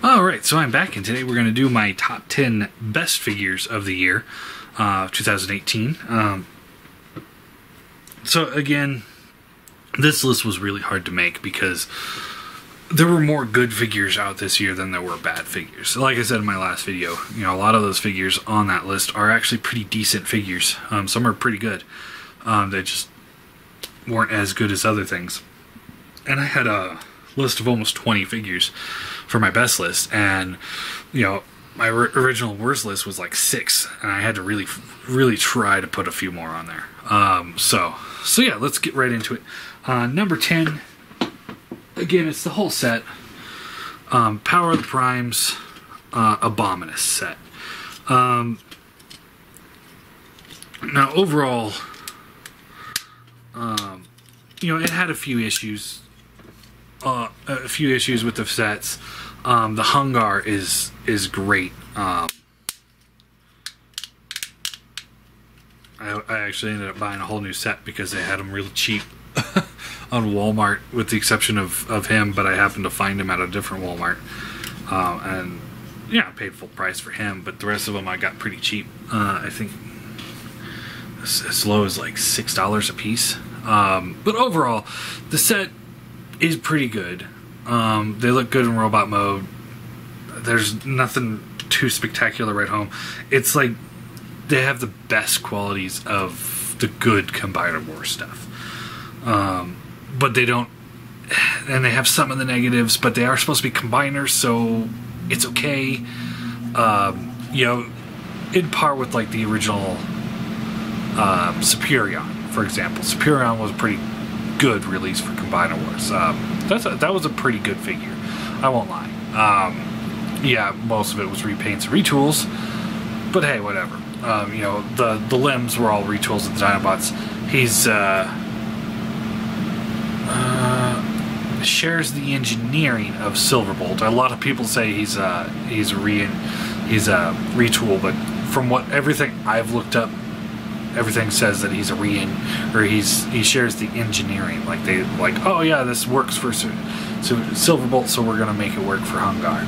Alright, so I'm back, and today we're going to do my top 10 best figures of the year, 2018. So again, this list was really hard to make because there were more good figures out this year than there were bad figures. Like I said in my last video, you know, a lot of those figures on that list are actually pretty decent figures. Some are pretty good. They just weren't as good as other things. And I had a list of almost 20 figures for my best list, and you know, my original worst list was like 6, and I had to really try to put a few more on there. So yeah, let's get right into it. Number 10, again, it's the whole set. Power of the Primes, Abominus set. Now overall, you know, it had a few issues. With the sets. The Hungar is great. I actually ended up buying a whole new set because they had them really cheap on Walmart, with the exception of him, but I happened to find him at a different Walmart. And yeah, I paid full price for him, but the rest of them I got pretty cheap. I think as low as like $6 a piece. But overall, the set is pretty good. They look good in robot mode. There's nothing too spectacular right home. It's like they have the best qualities of the good Combiner Wars stuff. But they don't, and they have some of the negatives, but they are supposed to be combiners, so it's okay. You know, in par with like the original Superion, for example. Superion was a pretty good release for Combiner Wars. That was a pretty good figure, I won't lie. Yeah, most of it was repaints and retools, but hey, whatever. You know, the limbs were all retools of the Dinobots. He's shares the engineering of Silverbolt. A lot of people say he's a retool, but from everything I've looked up, everything says that he's a he shares the engineering. Like oh yeah, this works for Silverbolt, so we're gonna make it work for Hungar.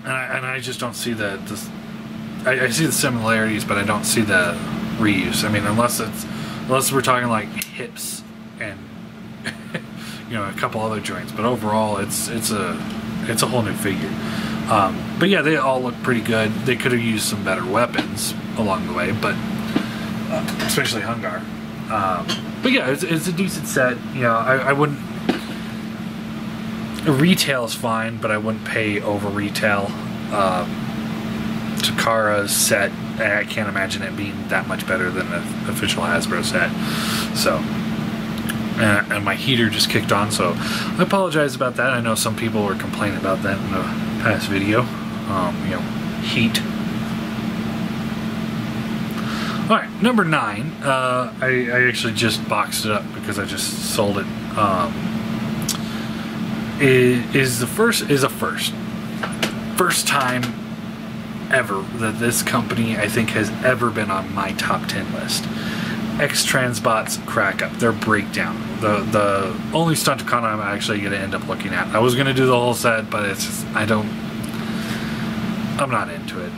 And I just don't see I see the similarities, but I don't see the reuse. I mean, unless we're talking like hips and you know, a couple other joints. But overall, it's a whole new figure. But yeah, they all look pretty good. They could have used some better weapons along the way, but especially Hungar. But yeah, it's a decent set. You know, I wouldn't. Retail is fine, but I wouldn't pay over retail. Takara's set, I can't imagine it being that much better than the official Hasbro set. So. And my heater just kicked on, so I apologize about that. I know some people were complaining about that in the past video. You know, heat. Alright, number 9. I actually just boxed it up because I just sold it. Is a first time ever that this company, I think, has ever been on my top 10 list. X-Transbots Crack Up, their breakdown. The only Stunticon I'm actually going to end up looking at. I was going to do the whole set, but it's just, I'm not into it.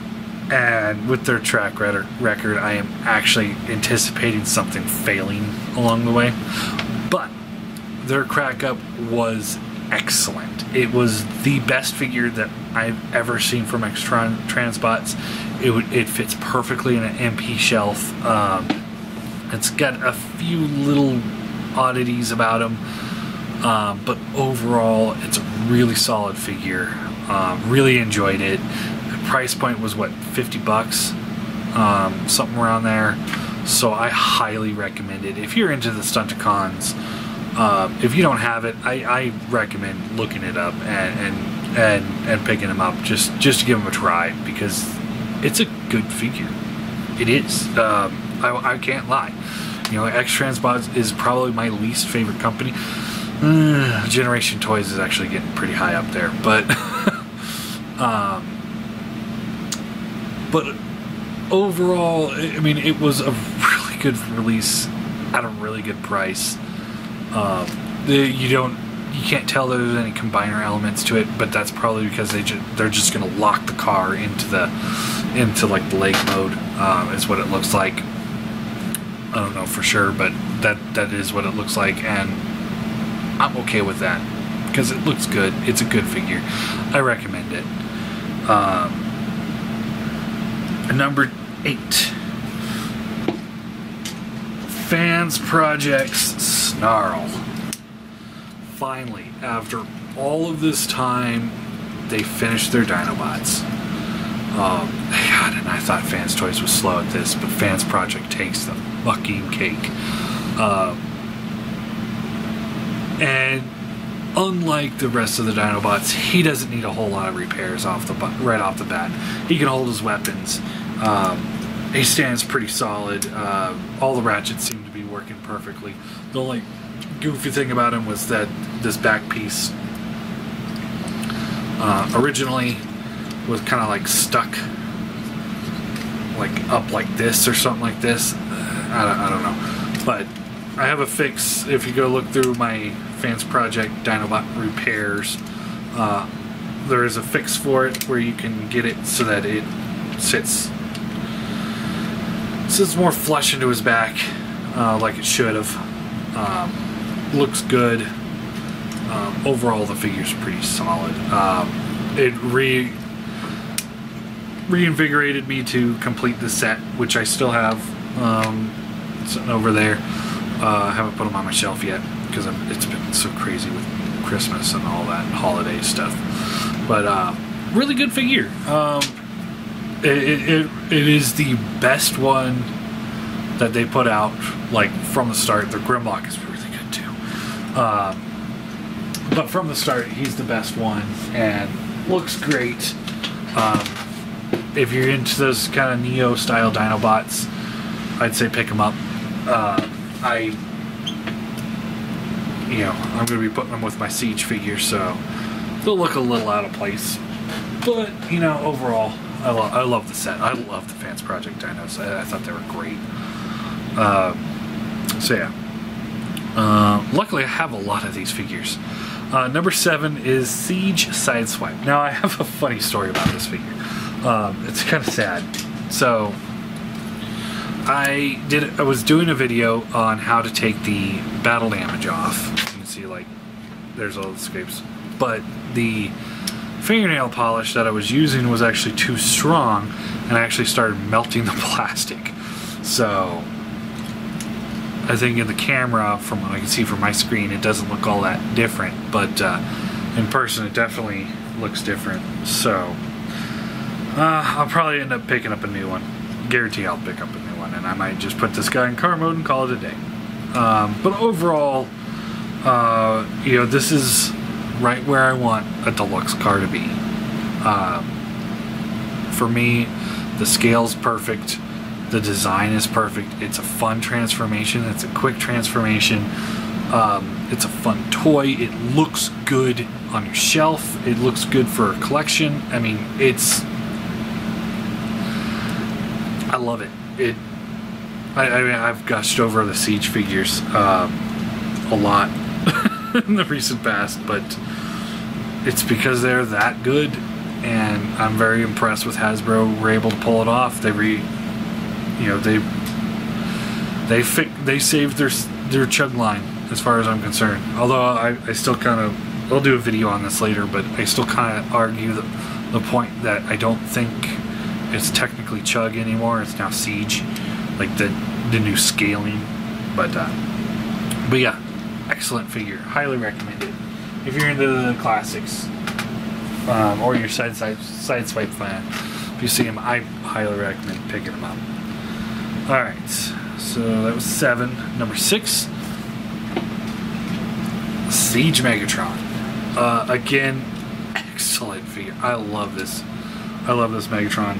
And with their track record, I am actually anticipating something failing along the way. But their Crack Up was excellent. It was the best figure that I've ever seen from X-Transbots. It fits perfectly in an MP shelf. It's got a few little oddities about him, but overall, it's a really solid figure. Really enjoyed it. The price point was what, $50, something around there. So I highly recommend it if you're into the Stunticons. If you don't have it, I recommend looking it up and picking them up just to give them a try, because it's a good figure. It is. I can't lie. You know, X-Transbots is probably my least favorite company. Generation Toys is actually getting pretty high up there, but but overall, I mean, it was a really good release at a really good price. You don't you can't tell there's any combiner elements to it, but that's probably because they're just going to lock the car into like the lake mode. Is what it looks like. I don't know for sure, but that is what it looks like, and I'm okay with that because it looks good. It's a good figure. I recommend it. Number 8. Fans Project's Snarl. Finally, after all of this time, they finished their Dinobots. God, and I thought Fans Toys was slow at this, but Fans Project takes the fucking cake. And unlike the rest of the Dinobots, he doesn't need a whole lot of repairs right off the bat. He can hold his weapons. He stands pretty solid. All the ratchets seem to be working perfectly. The only goofy thing about him was that this back piece originally was kind of like stuck, like up like this or something like this. I don't know, but I have a fix. If you go look through my Fans Project Dinobot repairs, there is a fix for it where you can get it so that it sits more flush into his back, like it should have. Looks good. Overall, the figure's pretty solid. It reinvigorated me to complete the set, which I still have sitting over there. I haven't put them on my shelf yet because it's been so crazy with Christmas and all that holiday stuff. But really good figure. It is the best one that they put out, like, from the start. Their Grimlock is really good too. But from the start, he's the best one and looks great. If you're into those kind of Neo style Dinobots, I'd say pick them up. I'm going to be putting them with my Siege figures, so they'll look a little out of place. But, overall, I love the set. I love the Fans Project Dinos. I thought they were great. So yeah. Luckily, I have a lot of these figures. Number 7 is Siege Sideswipe. Now, I have a funny story about this figure. It's kind of sad. So, I was doing a video on how to take the battle damage off. You can see, like, there's all the scrapes. But the fingernail polish that I was using was actually too strong, and I actually started melting the plastic. So, I think in the camera, from what I can see from my screen, it doesn't look all that different, but in person it definitely looks different. So I'll probably end up picking up a new one. Guarantee I'll pick up a new one, and I might just put this guy in car mode and call it a day. But overall, this is right where I want a deluxe car to be. For me, the scale's perfect. The design is perfect. It's a fun transformation. It's a quick transformation. It's a fun toy. It looks good on your shelf. It looks good for a collection. I mean, I love it. I've gushed over the Siege figures a lot in the recent past, but it's because they're that good, and I'm very impressed with Hasbro. We're able to pull it off. They saved their chug line, as far as I'm concerned. Although I still I'll do a video on this later, but I still kind of argue the point that I don't think it's technically chug anymore. It's now Siege, like the new scaling. But yeah, excellent figure. Highly recommend it if you're into the classics, or you're Sideswipe fan. If you see him, I highly recommend picking him up. Alright, so that was 7. Number 6, Siege Megatron. Again, excellent figure. I love this Megatron.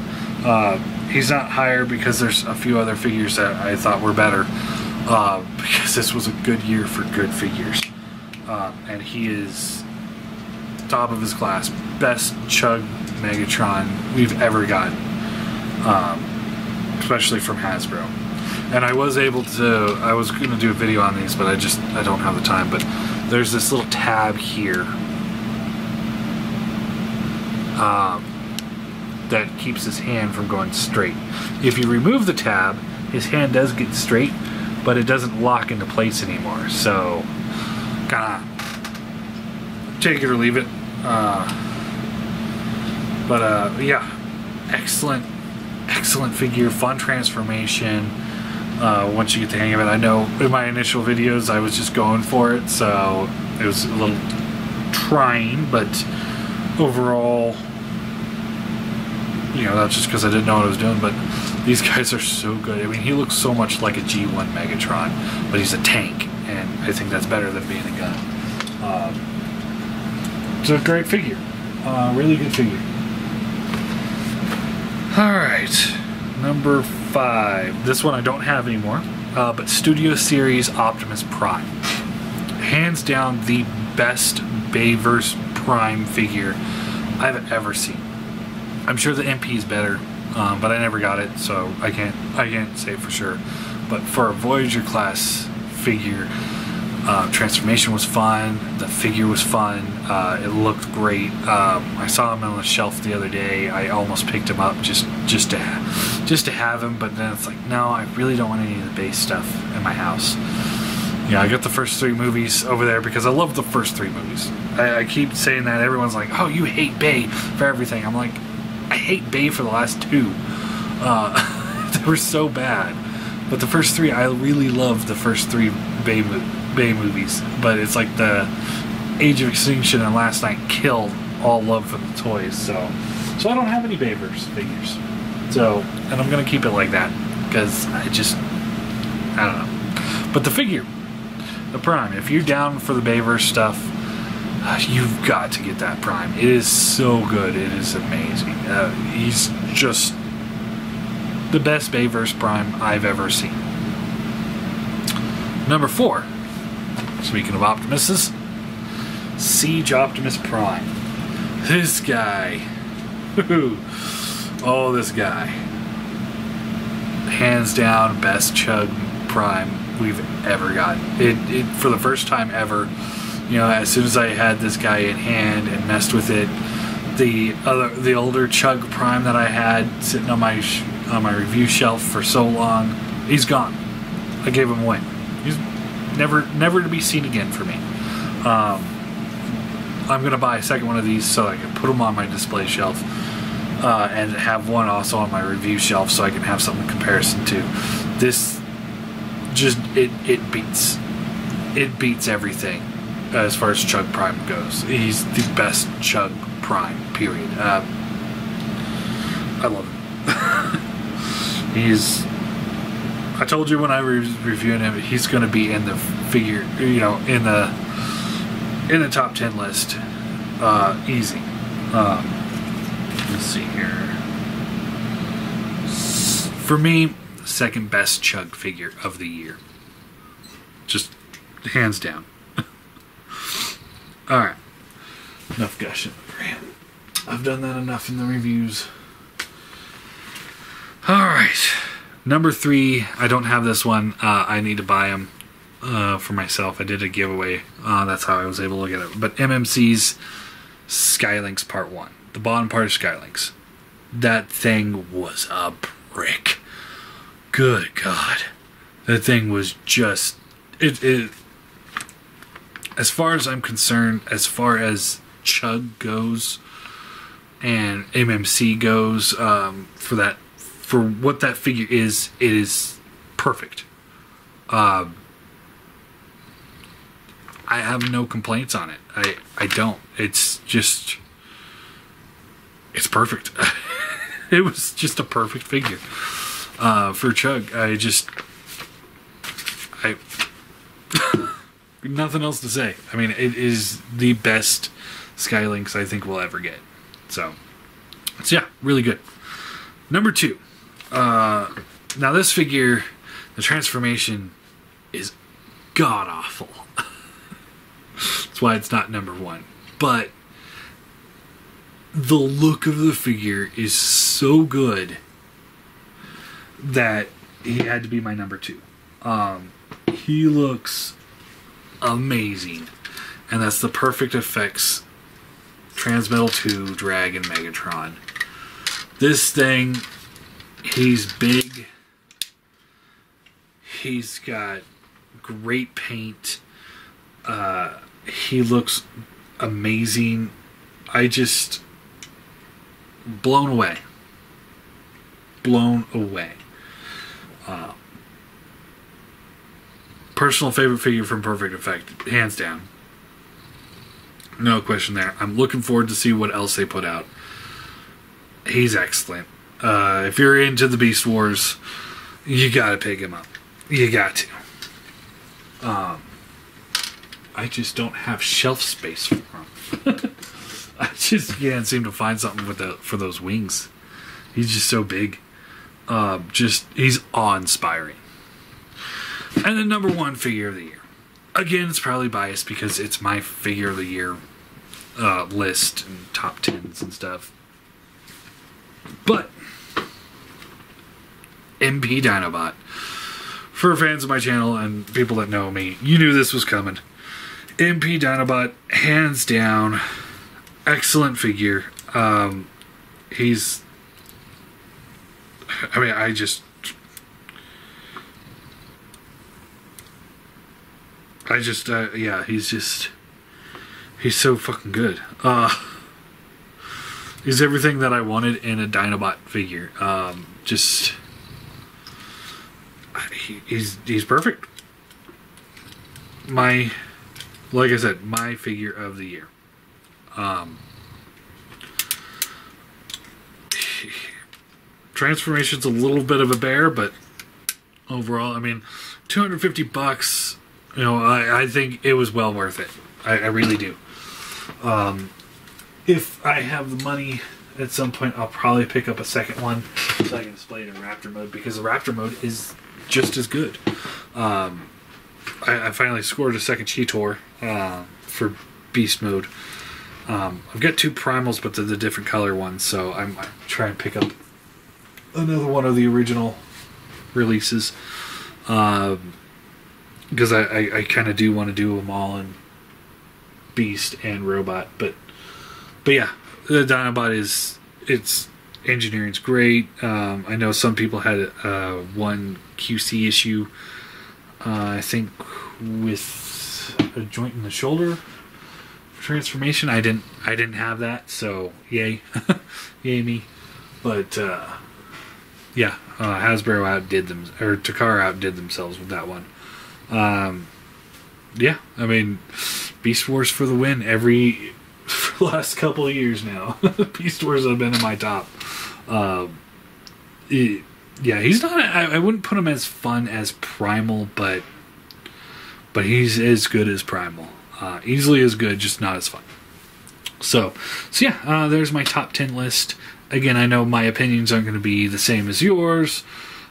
He's not higher because there's a few other figures that I thought were better. Because this was a good year for good figures. And he is top of his class. Best chug Megatron we've ever gotten. Especially from Hasbro. And I was going to do a video on these, but I don't have the time. But there's this little tab here that keeps his hand from going straight. If you remove the tab, his hand does get straight, but it doesn't lock into place anymore. So, kind of take it or leave it. Yeah, excellent figure, fun transformation. Once you get the hang of it. I know in my initial videos I was just going for it, so it was a little trying, but overall, you know, that's just because I didn't know what I was doing. But these guys are so good. I mean, he looks so much like a G1 Megatron, but he's a tank, and I think that's better than being a gun. It's a great figure. Really good figure. Alright, number 5. This one I don't have anymore, but Studio Series Optimus Prime. Hands down the best Bayverse Prime figure I've ever seen. I'm sure the MP is better, but I never got it, so I can't say for sure. But for a Voyager class figure, transformation was fun. The figure was fun. It looked great. I saw him on the shelf the other day. I almost picked him up just to have him, but then it's like, no, I really don't want any of the base stuff in my house. Yeah, I got the first 3 movies over there because I love the first 3 movies. I keep saying that. Everyone's like, oh, you hate Bay for everything. I'm like, I hate Bay for the last 2. They were so bad. But the first 3, I really loved the first 3 Bay movies. But it's like the Age of Extinction and Last Night killed all love for the toys. So I don't have any Bayverse figures. So, and I'm going to keep it like that. Because I don't know. But the figure, the Prime, if you're down for the Bayverse stuff, you've got to get that Prime. It is so good. It is amazing. He's just the best Bayverse Prime I've ever seen. Number 4, speaking of Optimuses, Siege Optimus Prime. This guy. Oh, this guy. Hands down, best Chug Prime we've ever gotten. It for the first time ever. You know, as soon as I had this guy in hand and messed with it, the older Chug Prime that I had sitting on my review shelf for so long, he's gone. I gave him away. He's never to be seen again for me. I'm gonna buy a second one of these so I can put them on my display shelf, and have one also on my review shelf so I can have something in comparison to. This just it beats everything. As far as Chug Prime goes, he's the best Chug Prime, period. I love him. I told you when I was reviewing him, he's going to be in the figure, you know, in the top 10 list, easy. Let's see here. For me, second best Chug figure of the year, just hands down. Alright, enough gushing. I've done that enough in the reviews. Alright, number 3, I don't have this one. I need to buy them for myself. I did a giveaway. That's how I was able to get it. But MMC's Skylynx Part 1. The bottom part of Skylynx. That thing was a brick. Good God. That thing was just... As far as I'm concerned, as far as Chug goes and MMC goes, for what that figure is, it is perfect. I have no complaints on it. I don't. It's just, it's perfect. It was just a perfect figure for Chug. Nothing else to say. I mean, it is the best Skylynx I think we'll ever get. So yeah, really good. Number 2. Now this figure, the transformation is god-awful. That's why it's not number 1. But the look of the figure is so good that he had to be my number 2. He looks amazing. and that's the Perfect Effects Transmetal 2 Dragon Megatron. This thing, he's big. He's got great paint. He looks amazing. I just blown away. Blown away. Personal favorite figure from Perfect Effect, hands down. No question there. I'm looking forward to see what else they put out. He's excellent. If you're into the Beast Wars, you gotta pick him up. You got to. I just don't have shelf space for him. I just can't seem to find something with for those wings. He's just so big. He's awe-inspiring. And the number one figure of the year. Again, it's probably biased because it's my figure of the year list and top 10s and stuff. But MP Dinobot. For fans of my channel and people that know me, you knew this was coming. MP Dinobot, hands down, excellent figure. He's... I mean, yeah, he's so fucking good. He's everything that I wanted in a Dinobot figure. He's perfect. Like I said, my figure of the year. Transformation's a little bit of a bear, but overall, I mean, $250. You know, I think it was well worth it. I really do. If I have the money at some point, I'll probably pick up a second one so I can display it in Raptor mode, because the Raptor mode is just as good. I finally scored a second Cheetor for Beast mode. I've got two Primals, but they're the different color ones, so I'm trying to pick up another one of the original releases. Because I kind of do want to do them all in Beast and Robot, but yeah, the Dinobot its engineering's great. I know some people had one QC issue, I think with a joint in the shoulder transformation. I didn't have that, so yay, yay me. But yeah, Hasbro outdid them, or Takara outdid themselves with that one. Yeah, I mean, Beast Wars for the win for the last couple of years now. Beast Wars have been in my top. Yeah, he's not, I wouldn't put him as fun as Primal, but he's as good as Primal. Easily as good, just not as fun. So yeah, there's my top 10 list. Again, I know my opinions aren't going to be the same as yours.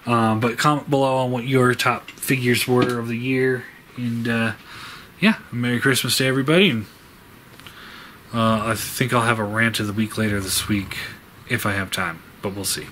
But comment below on what your top figures were of the year. And yeah, Merry Christmas to everybody. And I think I'll have a rant of the week later this week if I have time, but we'll see.